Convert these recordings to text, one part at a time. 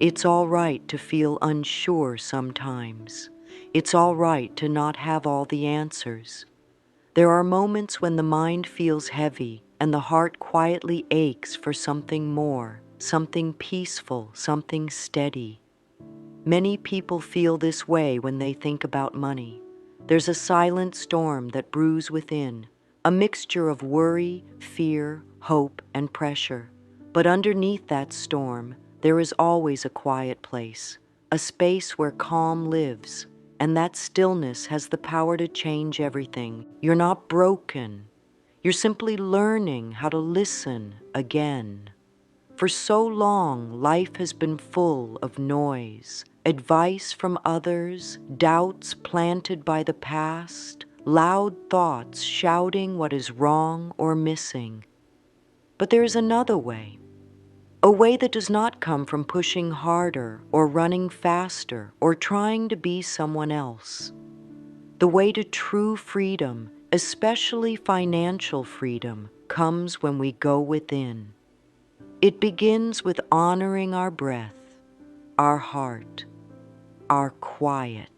It's all right to feel unsure sometimes. It's all right to not have all the answers. There are moments when the mind feels heavy and the heart quietly aches for something more, something peaceful, something steady. Many people feel this way when they think about money. There's a silent storm that brews within, a mixture of worry, fear, hope, and pressure. But underneath that storm, there is always a quiet place, a space where calm lives, and that stillness has the power to change everything. You're not broken. You're simply learning how to listen again. For so long, life has been full of noise, advice from others, doubts planted by the past, loud thoughts shouting what is wrong or missing. But there is another way, a way that does not come from pushing harder or running faster or trying to be someone else. The way to true freedom, especially financial freedom, comes when we go within. It begins with honoring our breath, our heart, our quiet.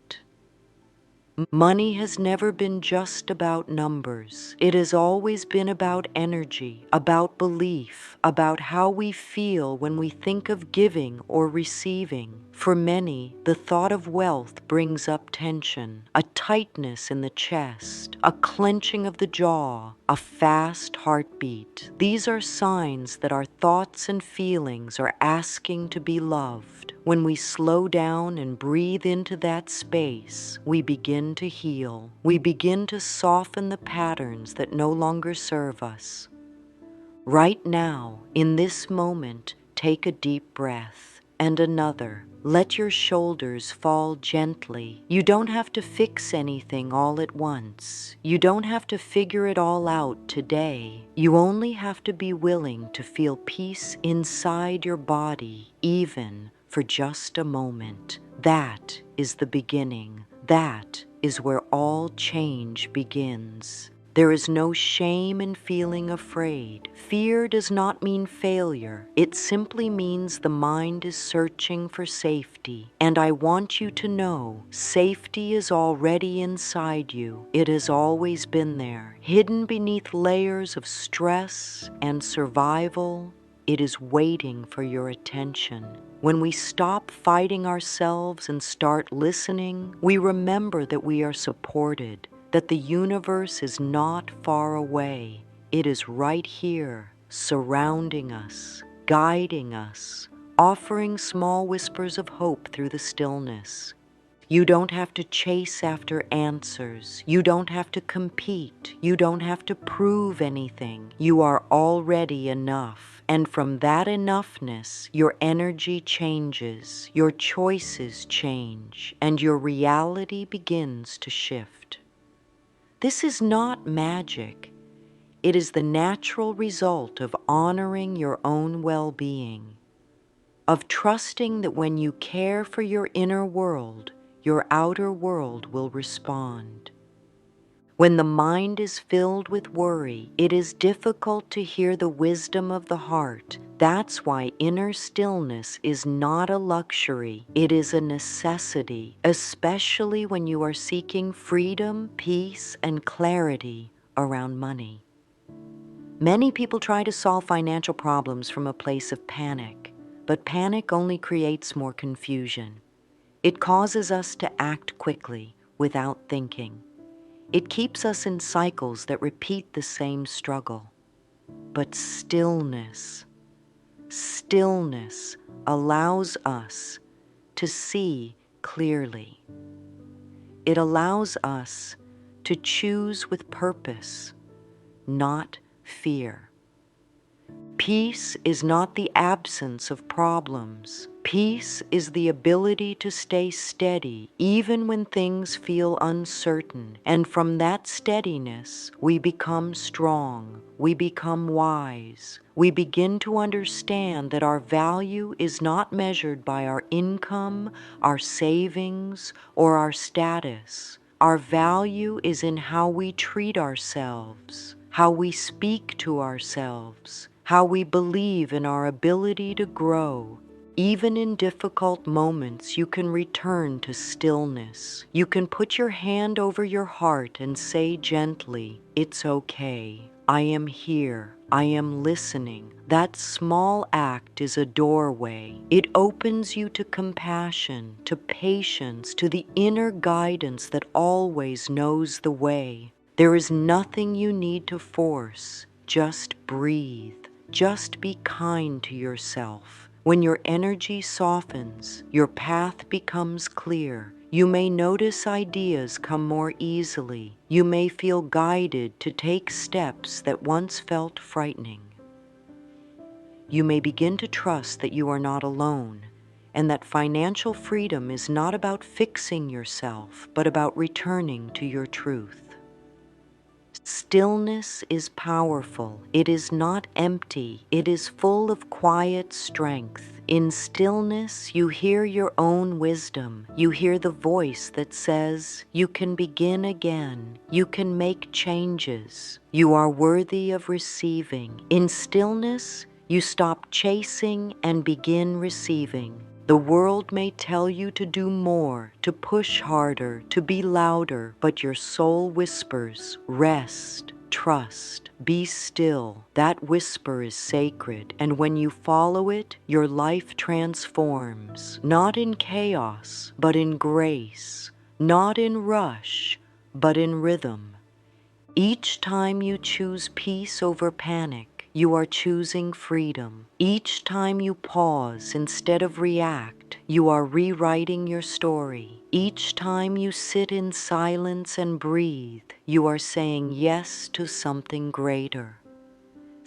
Money has never been just about numbers. It has always been about energy, about belief, about how we feel when we think of giving or receiving. For many, the thought of wealth brings up tension, a tightness in the chest, a clenching of the jaw, a fast heartbeat. These are signs that our thoughts and feelings are asking to be loved. When we slow down and breathe into that space, we begin to heal. We begin to soften the patterns that no longer serve us. Right now, in this moment, take a deep breath and another. Let your shoulders fall gently. You don't have to fix anything all at once. You don't have to figure it all out today. You only have to be willing to feel peace inside your body, even for just a moment. That is the beginning. That is where all change begins. There is no shame in feeling afraid. Fear does not mean failure. It simply means the mind is searching for safety. And I want you to know, safety is already inside you. It has always been there, hidden beneath layers of stress and survival. It is waiting for your attention. When we stop fighting ourselves and start listening, we remember that we are supported, that the universe is not far away. It is right here, surrounding us, guiding us, offering small whispers of hope through the stillness. You don't have to chase after answers. You don't have to compete. You don't have to prove anything. You are already enough. And from that enoughness, your energy changes, your choices change, and your reality begins to shift. This is not magic. It is the natural result of honoring your own well-being, of trusting that when you care for your inner world, your outer world will respond. When the mind is filled with worry, it is difficult to hear the wisdom of the heart. That's why inner stillness is not a luxury. It is a necessity, especially when you are seeking freedom, peace, and clarity around money. Many people try to solve financial problems from a place of panic, but panic only creates more confusion. It causes us to act quickly without thinking. It keeps us in cycles that repeat the same struggle. But stillness allows us to see clearly. It allows us to choose with purpose, not fear. Peace is not the absence of problems. Peace is the ability to stay steady even when things feel uncertain. And from that steadiness, we become strong. We become wise. We begin to understand that our value is not measured by our income, our savings, or our status. Our value is in how we treat ourselves, how we speak to ourselves, how we believe in our ability to grow. Even in difficult moments, you can return to stillness. You can put your hand over your heart and say gently, "It's okay. I am here. I am listening." That small act is a doorway. It opens you to compassion, to patience, to the inner guidance that always knows the way. There is nothing you need to force. Just breathe. Just be kind to yourself. When your energy softens, your path becomes clear. You may notice ideas come more easily. You may feel guided to take steps that once felt frightening. You may begin to trust that you are not alone, and that financial freedom is not about fixing yourself, but about returning to your truth. Stillness is powerful. It is not empty. It is full of quiet strength. In stillness, you hear your own wisdom. You hear the voice that says, "You can begin again. You can make changes. You are worthy of receiving." In stillness, you stop chasing and begin receiving. The world may tell you to do more, to push harder, to be louder, but your soul whispers, "Rest, trust, be still." That whisper is sacred, and when you follow it, your life transforms, not in chaos, but in grace, not in rush, but in rhythm. Each time you choose peace over panic, you are choosing freedom. Each time you pause instead of react, you are rewriting your story. Each time you sit in silence and breathe, you are saying yes to something greater.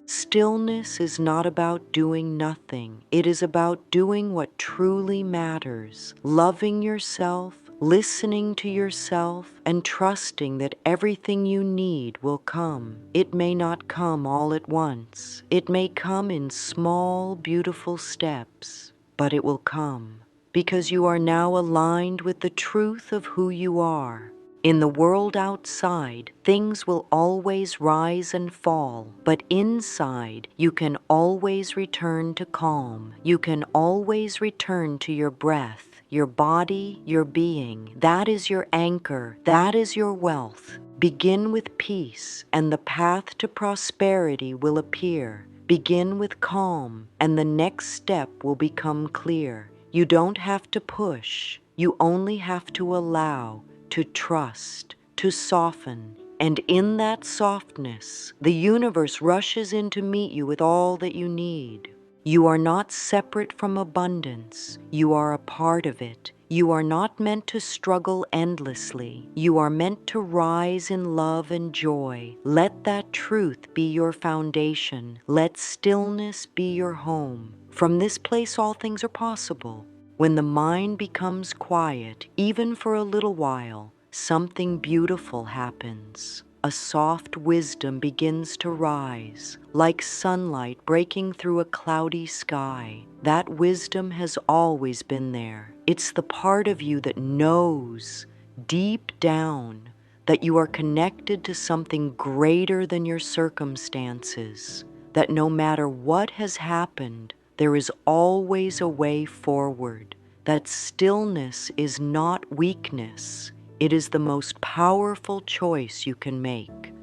Stillness is not about doing nothing. It is about doing what truly matters, loving yourself, listening to yourself, and trusting that everything you need will come. It may not come all at once. It may come in small, beautiful steps, but it will come because you are now aligned with the truth of who you are. In the world outside, things will always rise and fall, but inside, you can always return to calm. You can always return to your breath, your body, your being. That is your anchor. That is your wealth. Begin with peace, and the path to prosperity will appear. Begin with calm, and the next step will become clear. You don't have to push. You only have to allow, to trust, to soften. And in that softness, the universe rushes in to meet you with all that you need. You are not separate from abundance. You are a part of it. You are not meant to struggle endlessly. You are meant to rise in love and joy. Let that truth be your foundation. Let stillness be your home. From this place, all things are possible. When the mind becomes quiet, even for a little while, something beautiful happens. A soft wisdom begins to rise, like sunlight breaking through a cloudy sky. That wisdom has always been there. It's the part of you that knows, deep down, that you are connected to something greater than your circumstances, that no matter what has happened, there is always a way forward. That stillness is not weakness. It is the most powerful choice you can make.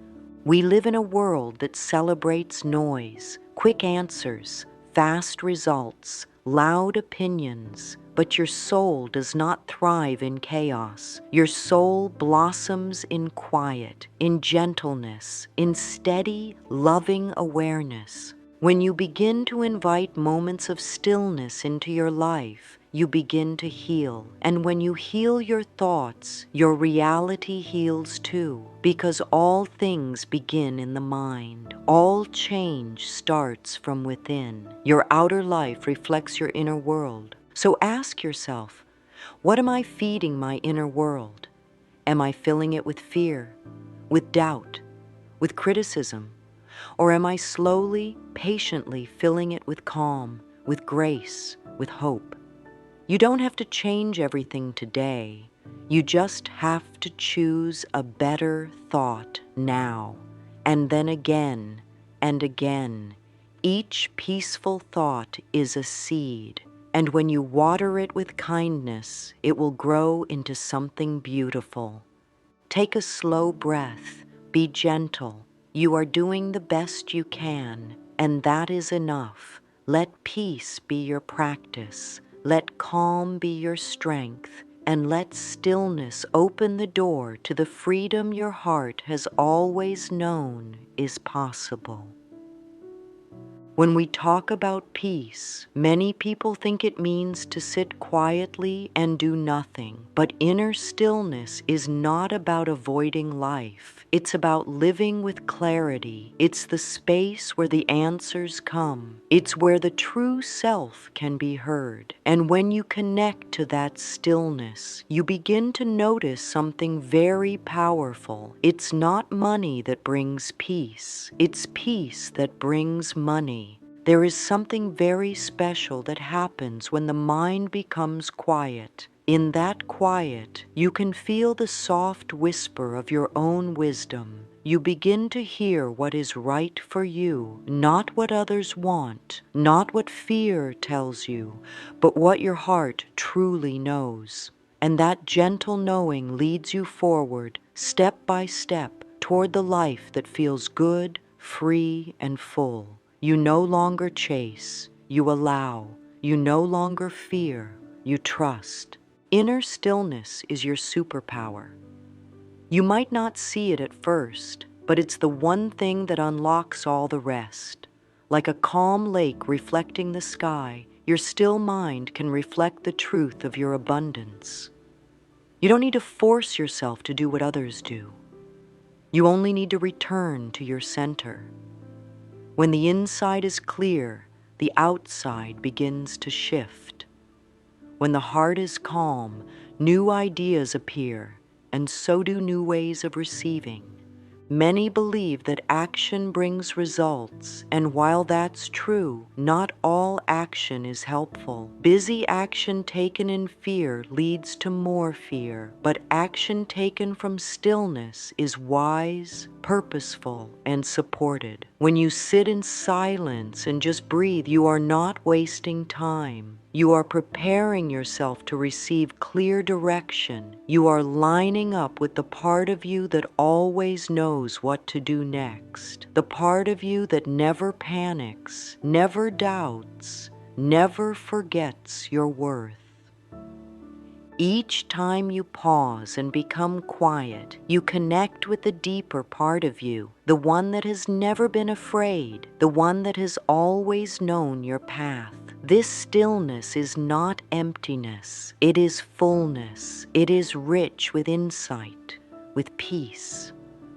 We live in a world that celebrates noise, quick answers, fast results, loud opinions, but your soul does not thrive in chaos. Your soul blossoms in quiet, in gentleness, in steady, loving awareness. When you begin to invite moments of stillness into your life, you begin to heal. And when you heal your thoughts, your reality heals too, because all things begin in the mind. All change starts from within. Your outer life reflects your inner world. So ask yourself, what am I feeding my inner world? Am I filling it with fear, with doubt, with criticism? Or am I slowly, patiently filling it with calm, with grace, with hope? You don't have to change everything today. You just have to choose a better thought now, and then again and again. Each peaceful thought is a seed. And when you water it with kindness, it will grow into something beautiful. Take a slow breath. Be gentle. You are doing the best you can, and that is enough. Let peace be your practice. Let calm be your strength. And let stillness open the door to the freedom your heart has always known is possible. When we talk about peace, many people think it means to sit quietly and do nothing. But inner stillness is not about avoiding life. It's about living with clarity. It's the space where the answers come. It's where the true self can be heard. And when you connect to that stillness, you begin to notice something very powerful. It's not money that brings peace. It's peace that brings money. There is something very special that happens when the mind becomes quiet. In that quiet, you can feel the soft whisper of your own wisdom. You begin to hear what is right for you, not what others want, not what fear tells you, but what your heart truly knows. And that gentle knowing leads you forward, step by step, toward the life that feels good, free, and full. You no longer chase, you allow. You no longer fear, you trust. Inner stillness is your superpower. You might not see it at first, but it's the one thing that unlocks all the rest. Like a calm lake reflecting the sky, your still mind can reflect the truth of your abundance. You don't need to force yourself to do what others do. You only need to return to your center. When the inside is clear, the outside begins to shift. When the heart is calm, new ideas appear, and so do new ways of receiving. Many believe that action brings results, and while that's true, not all action is helpful. Busy action taken in fear leads to more fear, but action taken from stillness is wise, purposeful, and supported. When you sit in silence and just breathe, you are not wasting time. You are preparing yourself to receive clear direction. You are lining up with the part of you that always knows what to do next. The part of you that never panics, never doubts, never forgets your worth. Each time you pause and become quiet, you connect with the deeper part of you, the one that has never been afraid, the one that has always known your path. This stillness is not emptiness, it is fullness. It is rich with insight, with peace,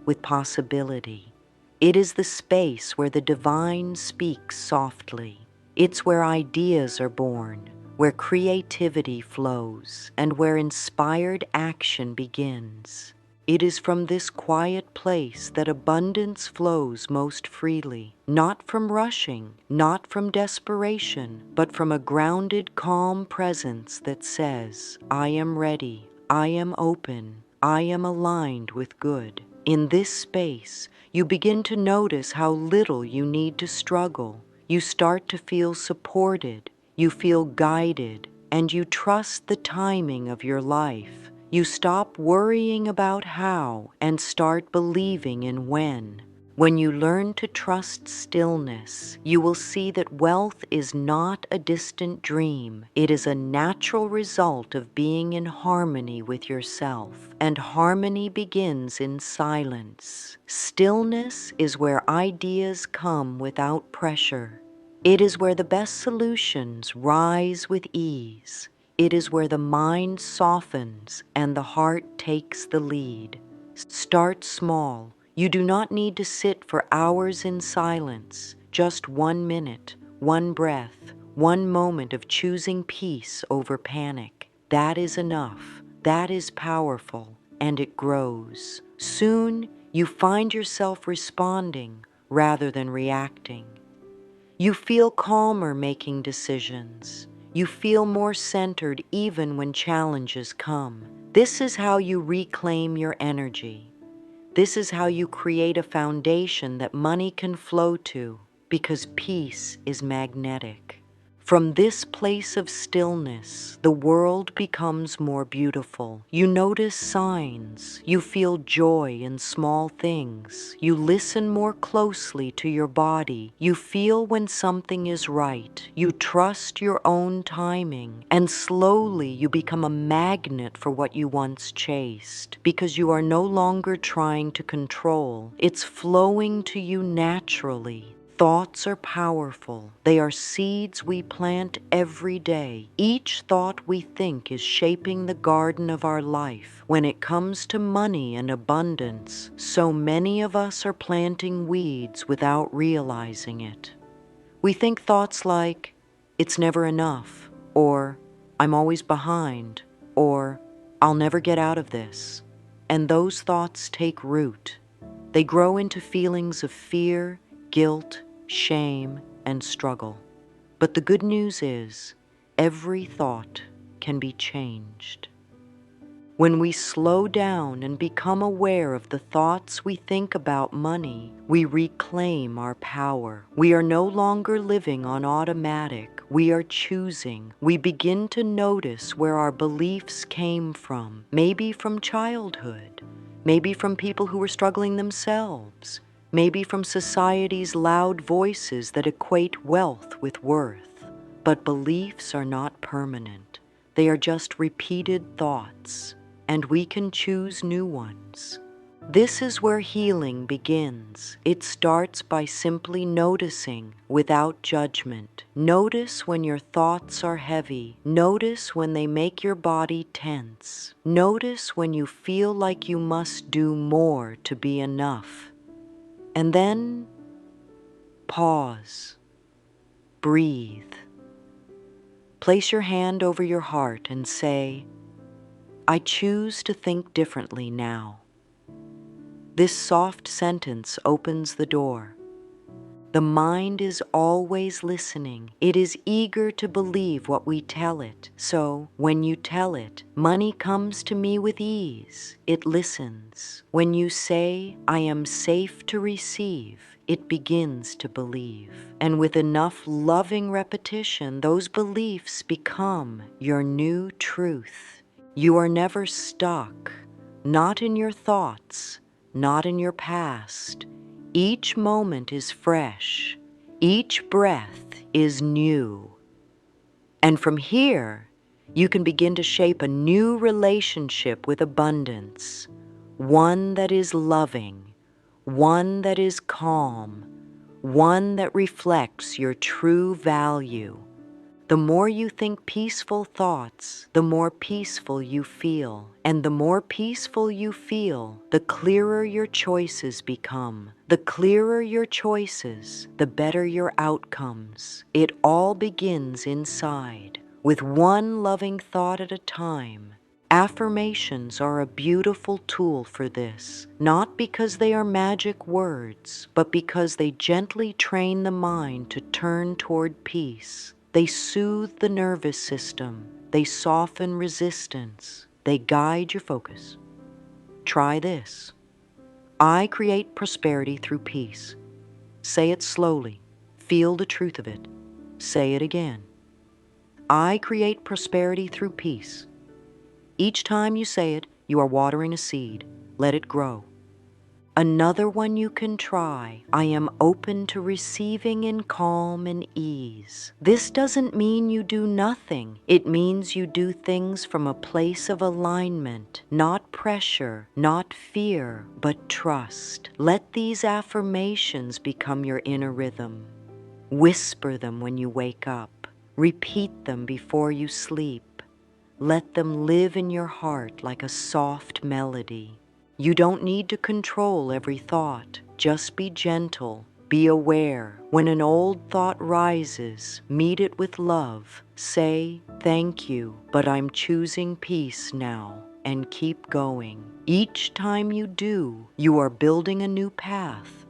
with possibility. It is the space where the divine speaks softly. It's where ideas are born, where creativity flows, and where inspired action begins. It is from this quiet place that abundance flows most freely, not from rushing, not from desperation, but from a grounded, calm presence that says, I am ready, I am open, I am aligned with good. In this space, you begin to notice how little you need to struggle. You start to feel supported, you feel guided, and you trust the timing of your life. You stop worrying about how and start believing in when. When you learn to trust stillness, you will see that wealth is not a distant dream. It is a natural result of being in harmony with yourself, and harmony begins in silence. Stillness is where ideas come without pressure. It is where the best solutions rise with ease. It is where the mind softens and the heart takes the lead. Start small. You do not need to sit for hours in silence. Just 1 minute, one breath, one moment of choosing peace over panic. That is enough. That is powerful, and it grows. Soon, you find yourself responding rather than reacting. You feel calmer making decisions. You feel more centered even when challenges come. This is how you reclaim your energy. This is how you create a foundation that money can flow to, because peace is magnetic. From this place of stillness, the world becomes more beautiful. You notice signs. You feel joy in small things. You listen more closely to your body. You feel when something is right. You trust your own timing. And slowly you become a magnet for what you once chased, because you are no longer trying to control. It's flowing to you naturally. Thoughts are powerful. They are seeds we plant every day. Each thought we think is shaping the garden of our life. When it comes to money and abundance, so many of us are planting weeds without realizing it. We think thoughts like, it's never enough, or I'm always behind, or I'll never get out of this. And those thoughts take root. They grow into feelings of fear, guilt, shame, and struggle. But the good news is, every thought can be changed. When we slow down and become aware of the thoughts we think about money, we reclaim our power. We are no longer living on automatic. We are choosing. We begin to notice where our beliefs came from, maybe from childhood, maybe from people who were struggling themselves, maybe from society's loud voices that equate wealth with worth. But beliefs are not permanent. They are just repeated thoughts, and we can choose new ones. This is where healing begins. It starts by simply noticing without judgment. Notice when your thoughts are heavy. Notice when they make your body tense. Notice when you feel like you must do more to be enough. And then pause. Breathe. Place your hand over your heart and say, I choose to think differently now. This soft sentence opens the door. The mind is always listening. It is eager to believe what we tell it. So, when you tell it, money comes to me with ease, it listens. When you say, I am safe to receive, it begins to believe. And with enough loving repetition, those beliefs become your new truth. You are never stuck, not in your thoughts, not in your past. Each moment is fresh. Each breath is new. And from here, you can begin to shape a new relationship with abundance, one that is loving, one that is calm, one that reflects your true value. The more you think peaceful thoughts, the more peaceful you feel. And the more peaceful you feel, the clearer your choices become. The clearer your choices, the better your outcomes. It all begins inside, with one loving thought at a time. Affirmations are a beautiful tool for this, not because they are magic words, but because they gently train the mind to turn toward peace. They soothe the nervous system. They soften resistance. They guide your focus. Try this. I create prosperity through peace. Say it slowly. Feel the truth of it. Say it again. I create prosperity through peace. Each time you say it, you are watering a seed. Let it grow. Another one you can try. I am open to receiving in calm and ease. This doesn't mean you do nothing. It means you do things from a place of alignment, not pressure, not fear, but trust. Let these affirmations become your inner rhythm. Whisper them when you wake up. Repeat them before you sleep. Let them live in your heart like a soft melody. You don't need to control every thought. Just be gentle. Be aware. When an old thought rises, meet it with love. Say, thank you, but I'm choosing peace now, and keep going. Each time you do, you are building a new path.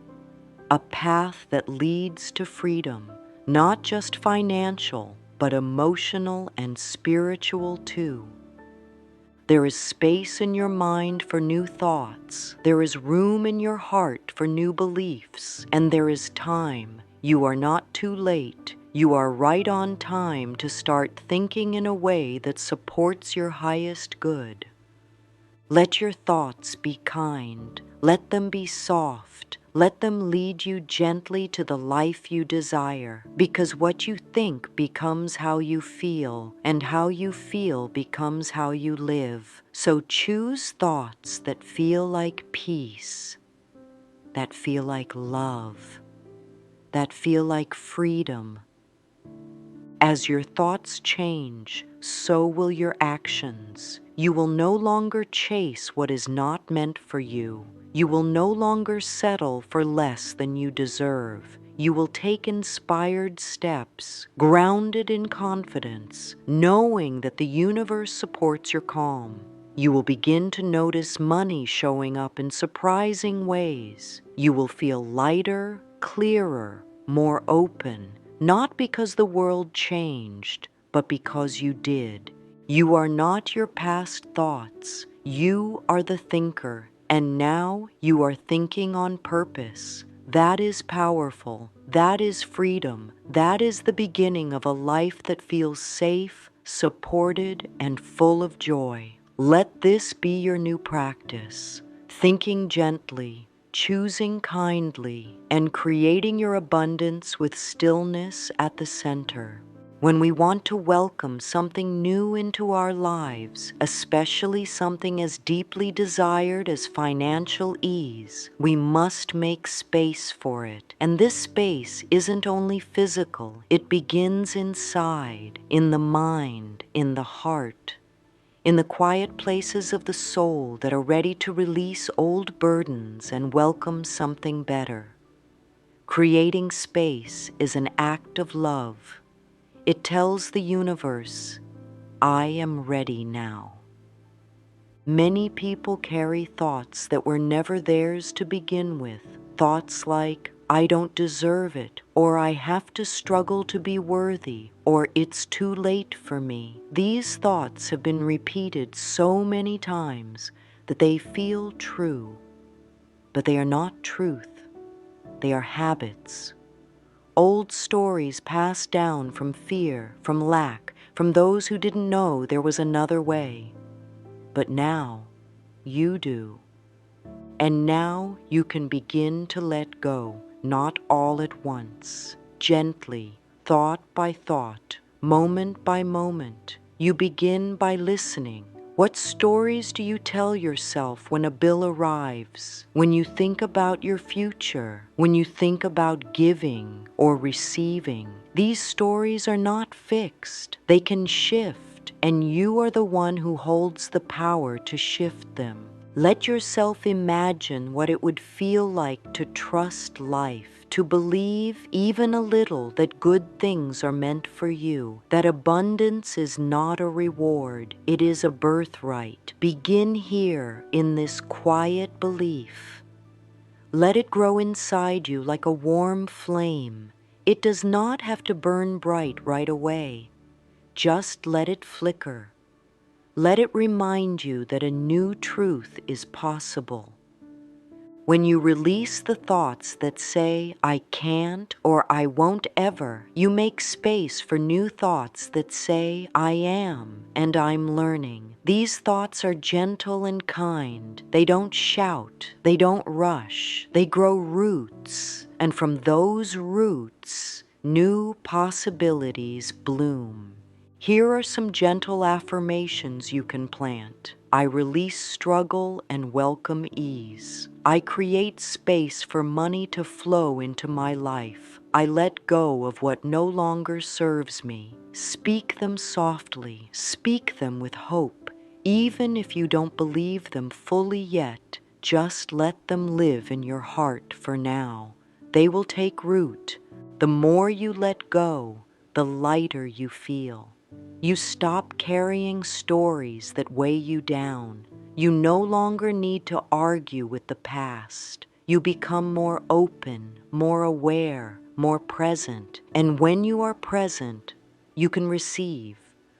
A path that leads to freedom, not just financial, but emotional and spiritual too. There is space in your mind for new thoughts. There is room in your heart for new beliefs. And there is time. You are not too late. You are right on time to start thinking in a way that supports your highest good. Let your thoughts be kind. Let them be soft. Let them lead you gently to the life you desire, because what you think becomes how you feel, and how you feel becomes how you live. So choose thoughts that feel like peace, that feel like love, that feel like freedom. As your thoughts change, so will your actions. You will no longer chase what is not meant for you. You will no longer settle for less than you deserve. You will take inspired steps, grounded in confidence, knowing that the universe supports your calm. You will begin to notice money showing up in surprising ways. You will feel lighter, clearer, more open, not because the world changed, but because you did. You are not your past thoughts. You are the thinker, and now you are thinking on purpose. That is powerful. That is freedom. That is the beginning of a life that feels safe, supported, and full of joy. Let this be your new practice. Thinking gently, choosing kindly, and creating your abundance with stillness at the center. When we want to welcome something new into our lives, especially something as deeply desired as financial ease, we must make space for it. And this space isn't only physical, it begins inside, in the mind, in the heart, in the quiet places of the soul that are ready to release old burdens and welcome something better. Creating space is an act of love. It tells the universe, I am ready now. Many people carry thoughts that were never theirs to begin with. Thoughts like, I don't deserve it, or I have to struggle to be worthy, or it's too late for me. These thoughts have been repeated so many times that they feel true, but they are not truth. They are habits. Old stories passed down from fear, from lack, from those who didn't know there was another way. But now, you do. And now you can begin to let go, not all at once, gently, thought by thought, moment by moment. You begin by listening. What stories do you tell yourself when a bill arrives? When you think about your future? When you think about giving or receiving? These stories are not fixed. They can shift, and you are the one who holds the power to shift them. Let yourself imagine what it would feel like to trust life, to believe even a little that good things are meant for you, that abundance is not a reward, it is a birthright. Begin here in this quiet belief. Let it grow inside you like a warm flame. It does not have to burn bright right away. Just let it flicker. Let it remind you that a new truth is possible. When you release the thoughts that say, I can't or I won't ever, you make space for new thoughts that say, I am and I'm learning. These thoughts are gentle and kind. They don't shout. They don't rush. They grow roots. And from those roots, new possibilities bloom. Here are some gentle affirmations you can plant. I release struggle and welcome ease. I create space for money to flow into my life. I let go of what no longer serves me. Speak them softly. Speak them with hope. Even if you don't believe them fully yet, just let them live in your heart for now. They will take root. The more you let go, the lighter you feel. You stop carrying stories that weigh you down. You no longer need to argue with the past. You become more open, more aware, more present. And when you are present, you can receive.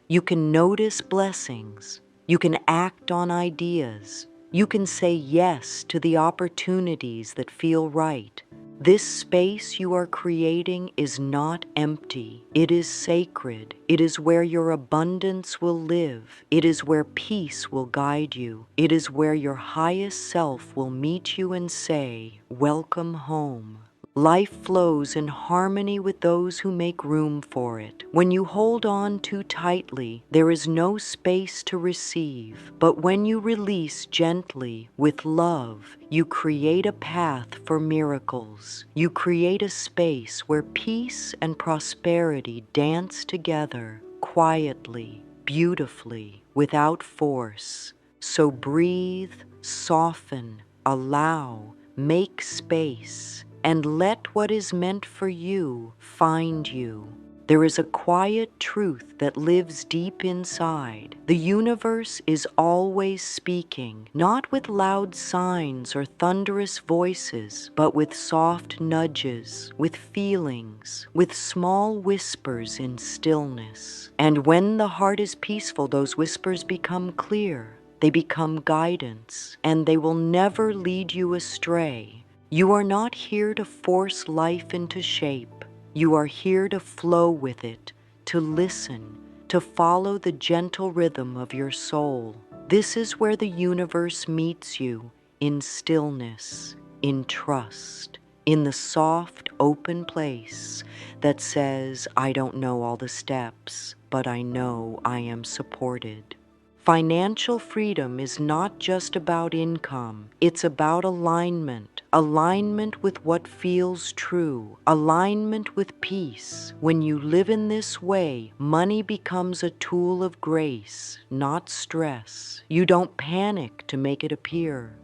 You can notice blessings. You can act on ideas. You can say yes to the opportunities that feel right. This space you are creating is not empty. It is sacred. It is where your abundance will live. It is where peace will guide you. It is where your highest self will meet you and say, "Welcome home." Life flows in harmony with those who make room for it. When you hold on too tightly, there is no space to receive. But when you release gently, with love, you create a path for miracles. You create a space where peace and prosperity dance together, quietly, beautifully, without force. So breathe, soften, allow, make space, and let what is meant for you find you. There is a quiet truth that lives deep inside. The universe is always speaking, not with loud signs or thunderous voices, but with soft nudges, with feelings, with small whispers in stillness. And when the heart is peaceful, those whispers become clear. They become guidance, and they will never lead you astray. You are not here to force life into shape. You are here to flow with it, to listen, to follow the gentle rhythm of your soul. This is where the universe meets you, in stillness, in trust, in the soft, open place that says, "I don't know all the steps, but I know I am supported." Financial freedom is not just about income. It's about alignment. Alignment with what feels true. Alignment with peace. When you live in this way, money becomes a tool of grace, not stress. You don't panic to make it appear.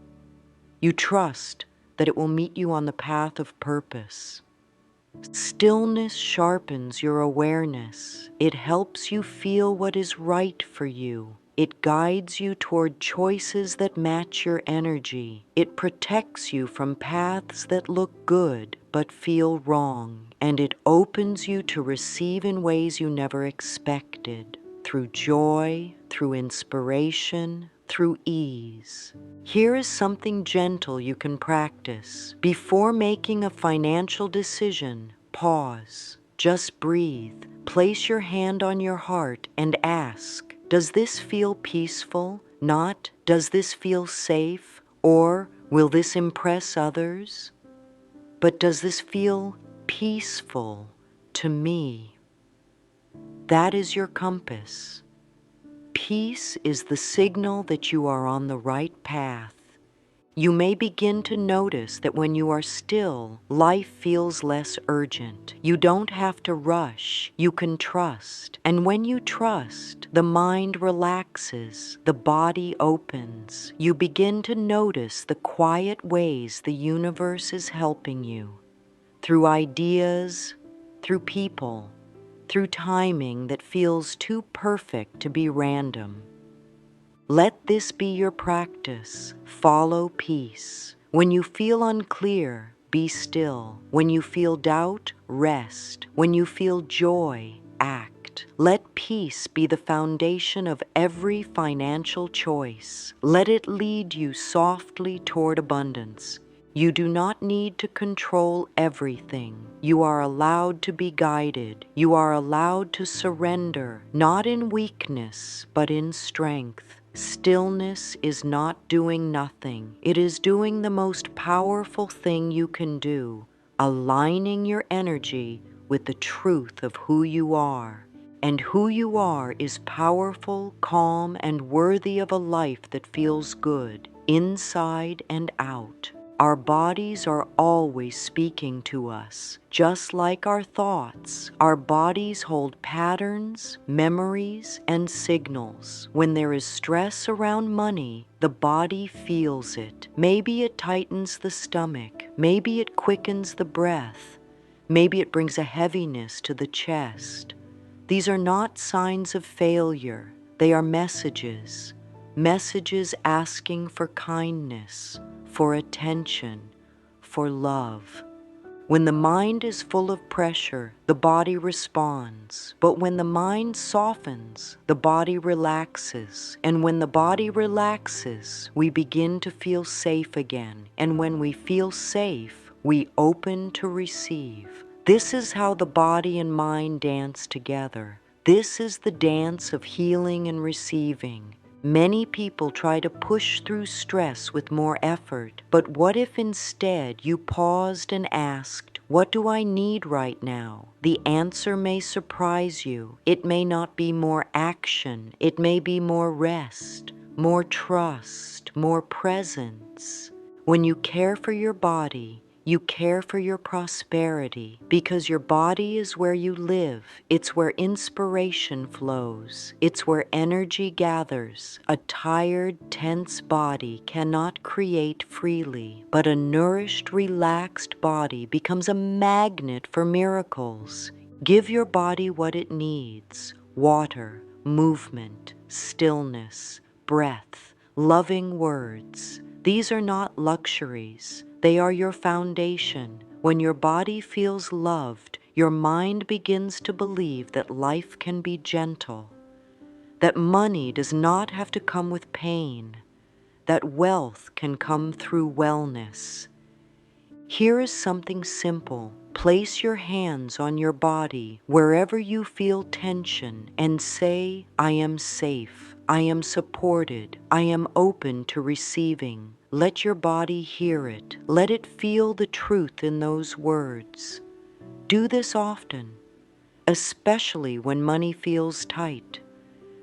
You trust that it will meet you on the path of purpose. Stillness sharpens your awareness. It helps you feel what is right for you. It guides you toward choices that match your energy. It protects you from paths that look good but feel wrong. And it opens you to receive in ways you never expected, through joy, through inspiration, through ease. Here is something gentle you can practice. Before making a financial decision, pause. Just breathe. Place your hand on your heart and ask, does this feel peaceful? Not, does this feel safe? Or, will this impress others? But does this feel peaceful to me? That is your compass. Peace is the signal that you are on the right path. You may begin to notice that when you are still, life feels less urgent. You don't have to rush. You can trust. And when you trust, the mind relaxes, the body opens. You begin to notice the quiet ways the universe is helping you. Through ideas, through people, through timing that feels too perfect to be random. Let this be your practice. Follow peace. When you feel unclear, be still. When you feel doubt, rest. When you feel joy, act. Let peace be the foundation of every financial choice. Let it lead you softly toward abundance. You do not need to control everything. You are allowed to be guided. You are allowed to surrender, not in weakness, but in strength. Stillness is not doing nothing. It is doing the most powerful thing you can do, aligning your energy with the truth of who you are. And who you are is powerful, calm, and worthy of a life that feels good, inside and out. Our bodies are always speaking to us. Just like our thoughts, our bodies hold patterns, memories, and signals. When there is stress around money, the body feels it. Maybe it tightens the stomach. Maybe it quickens the breath. Maybe it brings a heaviness to the chest. These are not signs of failure. They are messages. Messages asking for kindness, for attention, for love. When the mind is full of pressure, the body responds. But when the mind softens, the body relaxes. And when the body relaxes, we begin to feel safe again. And when we feel safe, We open to receive. This is how the body and mind dance together. This is the dance of healing and receiving. Many people try to push through stress with more effort, but what if instead you paused and asked, "What do I need right now?" The answer may surprise you. It may not be more action. It may be more rest, more trust, more presence. When you care for your body, you care for your prosperity, because your body is where you live. It's where inspiration flows. It's where energy gathers. A tired, tense body cannot create freely, but a nourished, relaxed body becomes a magnet for miracles. Give your body what it needs: water, movement, stillness, breath, loving words. These are not luxuries. They are your foundation. When your body feels loved, your mind begins to believe that life can be gentle, that money does not have to come with pain, that wealth can come through wellness. Here is something simple. Place your hands on your body wherever you feel tension and say, "I am safe. I am supported. I am open to receiving." Let your body hear it. Let it feel the truth in those words. Do this often, especially when money feels tight,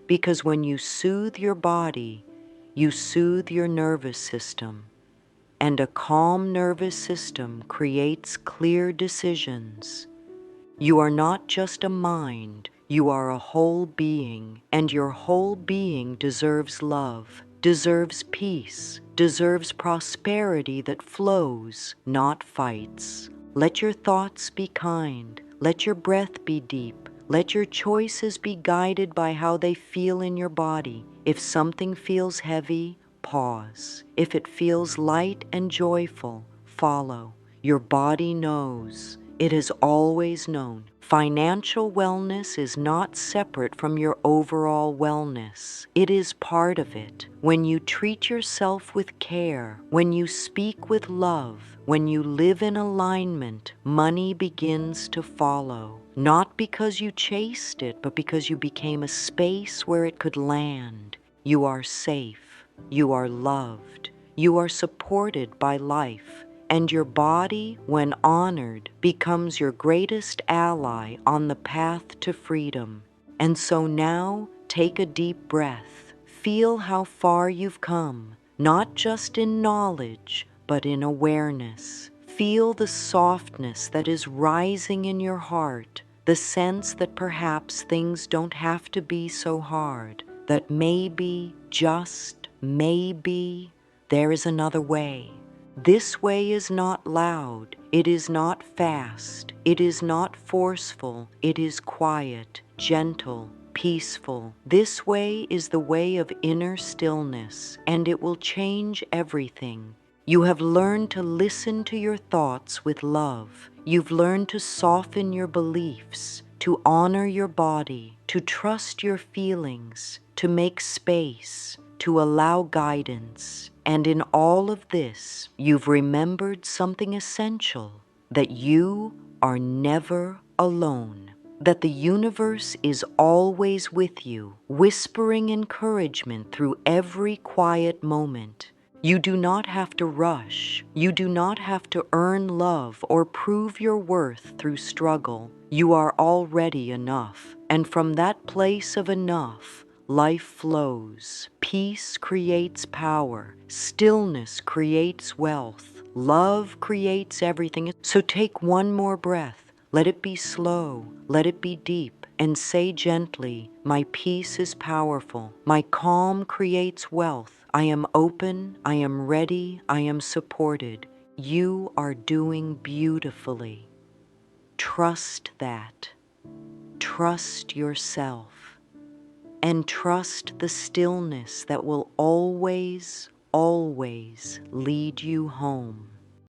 because when you soothe your body, you soothe your nervous system. And a calm nervous system creates clear decisions. You are not just a mind, you are a whole being, and your whole being deserves love, deserves peace, deserves prosperity that flows, not fights. Let your thoughts be kind, let your breath be deep, let your choices be guided by how they feel in your body. If something feels heavy, pause. If it feels light and joyful, follow. Your body knows. It has always known. Financial wellness is not separate from your overall wellness. It is part of it. When you treat yourself with care, when you speak with love, when you live in alignment, money begins to follow. Not because you chased it, but because you became a space where it could land. You are safe. You are loved. You are supported by life. And your body, when honored, becomes your greatest ally on the path to freedom. And so now, take a deep breath. Feel how far you've come, not just in knowledge, but in awareness. Feel the softness that is rising in your heart, the sense that perhaps things don't have to be so hard, that maybe, just maybe, there is another way. This way is not loud, it is not fast, it is not forceful, it is quiet, gentle, peaceful. This way is the way of inner stillness, and it will change everything. You have learned to listen to your thoughts with love. You've learned to soften your beliefs, to honor your body, to trust your feelings, to make space, to allow guidance. And in all of this, you've remembered something essential, that you are never alone, that the universe is always with you, whispering encouragement through every quiet moment. You do not have to rush. You do not have to earn love or prove your worth through struggle. You are already enough. And from that place of enough, life flows. Peace creates power. Stillness creates wealth. Love creates everything. So take one more breath. Let it be slow. Let it be deep. And say gently, "My peace is powerful. My calm creates wealth. I am open. I am ready. I am supported." You are doing beautifully. Trust that. Trust yourself. And trust the stillness that will always, always lead you home.